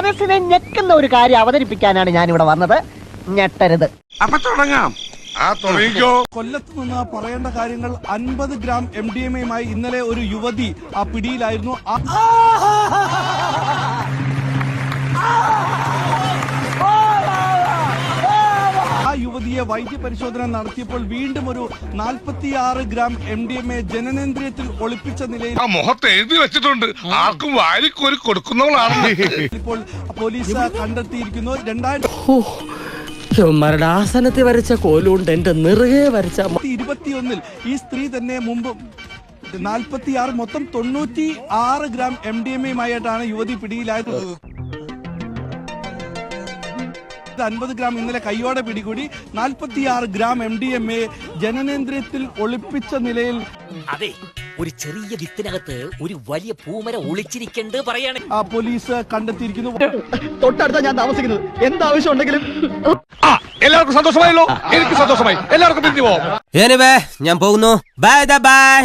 മനസ്സിനെ ഞെക്കുന്ന ഒരു കാര്യം അവതരിപ്പിക്കാനാണ് ഞാൻ ഇവിടെ വന്നത്. ഞെട്ടരുത്. അപ്പൊ തുടങ്ങാം. കൊല്ലത്ത് നിന്ന് പറയേണ്ട കാര്യങ്ങൾ 50 ഗ്രാം MDMA-യുമായി ഇന്നലെ ഒരു യുവതി പിടിയിലായിരുന്നു. ആ യുവതിയെ വൈദ്യപരിശോധന നടത്തിയപ്പോൾ വീണ്ടും ഒരു 46 ഗ്രാം MDMA ജനനേന്ദ്രിയത്തിൽ ഒളിപ്പിച്ച നിലയിൽ മുഖത്ത് എഴുതി വെച്ചിട്ടുണ്ട്. ആർക്കും വാരിക്കോരി കൊടുക്കുന്നവളാണ്. ഇപ്പോൾ പോലീസ് കണ്ടെത്തിയിരിക്കുന്നു. 2021 ആസനത്തിൽ വരച്ച കോലുകൊണ്ട് എന്റെ നിറയെ വരച്ച 2021 ഈ സ്ത്രീ തന്നെ മുമ്പ് 46 മൊത്തം 96 ഗ്രാം MDMA-യുമായിട്ടാണ് യുവതി പിടിയിലായത്. 50 ഗ്രാം ഇന്നലെ കൈയോടെ പിടികൂടി. 46 ഗ്രാം MDMA ജനനേന്ദ്രിയത്തിൽ ഒളിപ്പിച്ച നിലയിൽ. അതെ, ഒരു ചെറിയ വിത്തിനകത്ത് ഒരു വലിയ പൂമര ഒളിച്ചിരിക്കണ്ട് പറയാണ് പോലീസ് കണ്ടെത്തിയിരിക്കുന്നു. തൊട്ടടുത്ത ഞാൻ താമസിക്കുന്നത്. എന്താവശ്യം ഉണ്ടെങ്കിലും. എല്ലാവർക്കും സന്തോഷമായല്ലോ. എനിക്ക് സന്തോഷമായി. എല്ലാവർക്കും പിരിഞ്ഞു പോവാം. ഞാൻ പോകുന്നു. Bye bye.